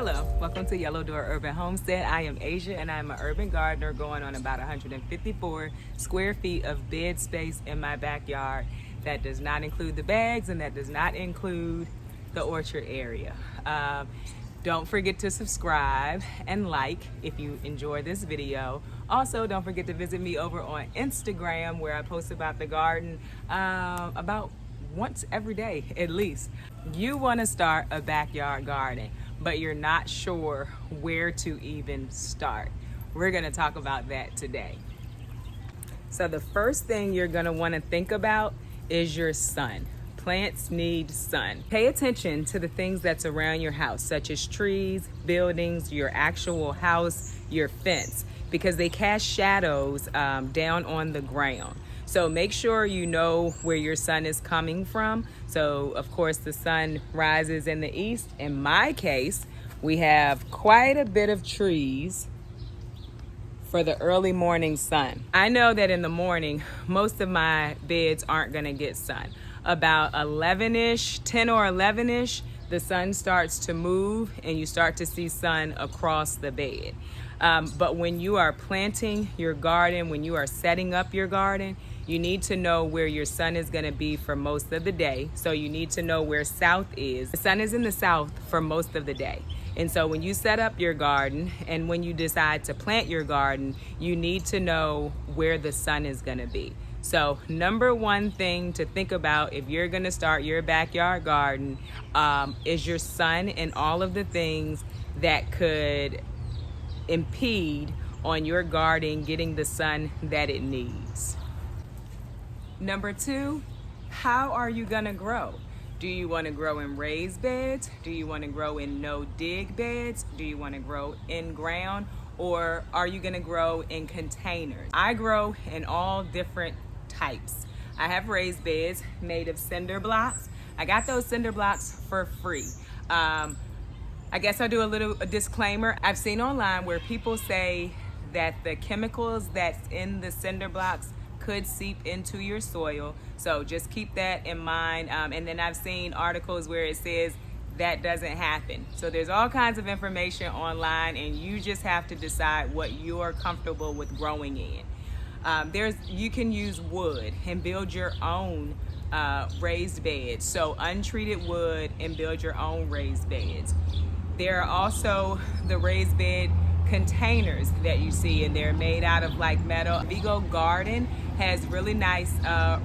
Hello, welcome to Yellow Door Urban Homestead. I am Asia and I'm an urban gardener going on about 154 square feet of bed space in my backyard. That does not include the bags and that does not include the orchard area. Don't forget to subscribe and like if you enjoy this video. Also, don't forget to visit me over on Instagram where I post about the garden about once every day at least. You want to start a backyard garden, but you're not sure where to even start. We're going to talk about that today. So the first thing you're going to want to think about is your sun. Plants need sun. Pay attention to the things that's around your house, such as trees, buildings, your actual house, your fence, because they cast shadows down on the ground. So make sure you know where your sun is coming from. So of course the sun rises in the east. In my case, we have quite a bit of trees for the early morning sun. I know that in the morning, most of my beds aren't gonna get sun. About 11-ish, 10 or 11-ish, the sun starts to move and you start to see sun across the bed. But when you are planting your garden, when you are setting up your garden, you need to know where your sun is going to be for most of the day. So you need to know where south is. The sun is in the south for most of the day. And so when you set up your garden and when you decide to plant your garden, you need to know where the sun is going to be. So number one thing to think about if you're going to start your backyard garden is your sun and all of the things that could impede on your garden getting the sun that it needs. Number two, how are you gonna grow? Do you wanna grow in raised beds? Do you wanna grow in no-dig beds? Do you wanna grow in ground? Or are you gonna grow in containers? I grow in all different types. I have raised beds made of cinder blocks. I got those cinder blocks for free. I guess I'll do a disclaimer. I've seen online where people say that the chemicals that's in the cinder blocks could seep into your soil. So just keep that in mind. And then I've seen articles where it says that doesn't happen. So there's all kinds of information online and you just have to decide what you're comfortable with growing in. You can use wood and build your own raised beds. So untreated wood and build your own raised beds. There are also the raised bed containers that you see, and they're made out of like metal. Vigo Garden has really nice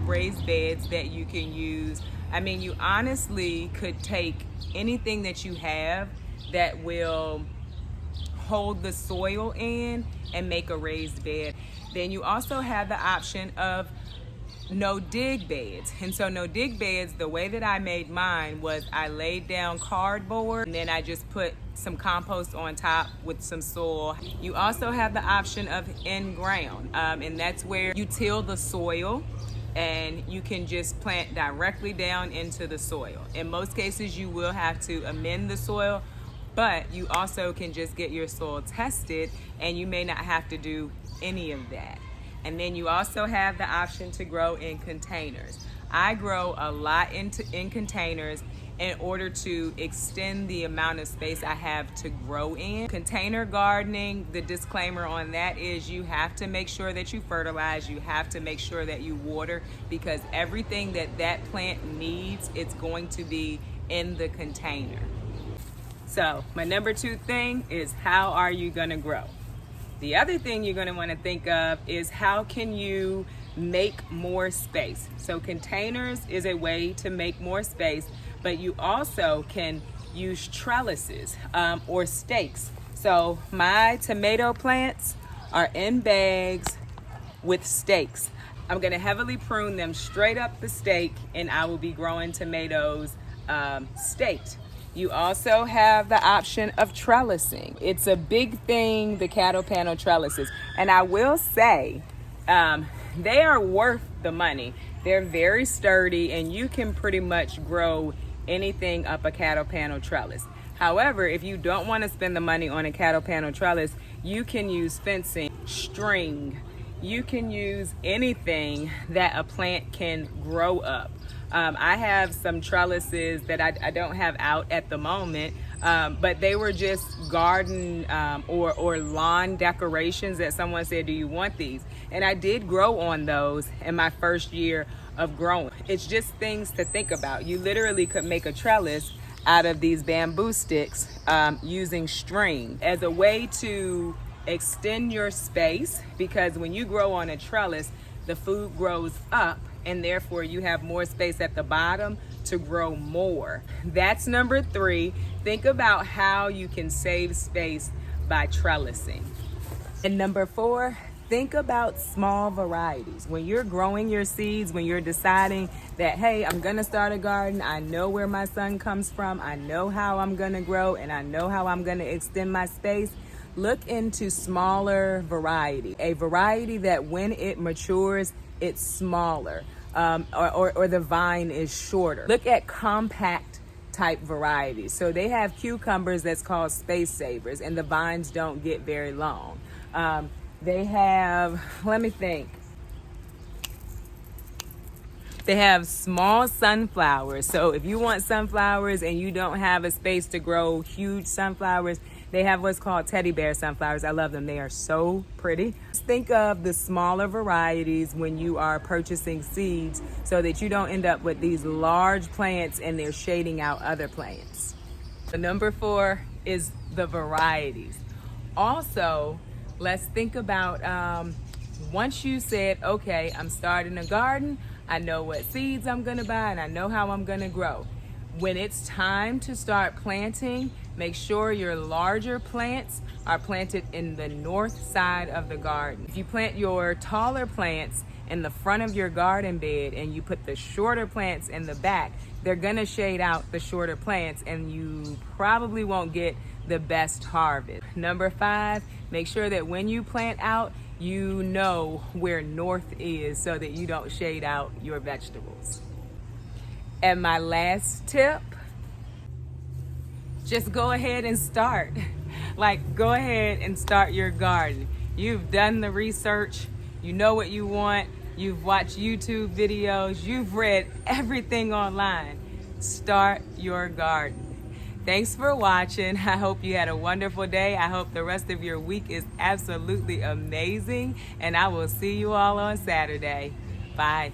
raised beds that you can use. I mean, you honestly could take anything that you have that will hold the soil in and make a raised bed. Then you also have the option of no dig beds. And so no dig beds, the way that I made mine was I laid down cardboard and then I just put some compost on top with some soil. You also have the option of in ground, and that's where you till the soil and you can just plant directly down into the soil. In most cases you will have to amend the soil, but you also can just get your soil tested and you may not have to do any of that. And then you also have the option to grow in containers. I grow a lot in containers in order to extend the amount of space I have to grow in. Container gardening, the disclaimer on that is you have to make sure that you fertilize, you have to make sure that you water, because everything that plant needs, it's going to be in the container. So my number two thing is, how are you gonna grow? The other thing you're going to want to think of is how can you make more space. So containers is a way to make more space, but you also can use trellises or stakes. So my tomato plants are in bags with stakes. I'm going to heavily prune them straight up the stake and I will be growing tomatoes staked. You also have the option of trellising. It's a big thing, the cattle panel trellises. And I will say, they are worth the money. They're very sturdy and you can pretty much grow anything up a cattle panel trellis. However, if you don't want to spend the money on a cattle panel trellis, you can use fencing, string. You can use anything that a plant can grow up. I have some trellises that I don't have out at the moment, but they were just garden or lawn decorations that someone said, do you want these? And I did grow on those in my first year of growing. It's just things to think about. You literally could make a trellis out of these bamboo sticks using string as a way to extend your space, because when you grow on a trellis, the food grows up and therefore you have more space at the bottom to grow more. That's number 3. Think about how you can save space by trellising. And number 4, think about small varieties. When you're growing your seeds, when you're deciding that, hey, I'm gonna start a garden, I know where my sun comes from, I know how I'm gonna grow, and I know how I'm gonna extend my space, look into smaller variety. A variety that when it matures, it's smaller, or the vine is shorter. Look at compact type varieties. So they have cucumbers that's called space savers, and the vines don't get very long. They have, let me think. They have small sunflowers. So if you want sunflowers and you don't have a space to grow huge sunflowers, they have what's called teddy bear sunflowers. I love them. They are so pretty. Just think of the smaller varieties when you are purchasing seeds so that you don't end up with these large plants and they're shading out other plants. The number 4 is the varieties. Also, let's think about once you said, okay, I'm starting a garden, I know what seeds I'm gonna buy and I know how I'm gonna grow. When it's time to start planting, make sure your larger plants are planted in the north side of the garden. If you plant your taller plants in the front of your garden bed and you put the shorter plants in the back, they're gonna shade out the shorter plants and you probably won't get the best harvest. Number 5, make sure that when you plant out, you know where north is so that you don't shade out your vegetables. And my last tip, just go ahead and start. Like, go ahead and start your garden. You've done the research, you know what you want, you've watched YouTube videos, you've read everything online. Start your garden. Thanks for watching. I hope you had a wonderful day. I hope the rest of your week is absolutely amazing, and I will see you all on Saturday. Bye.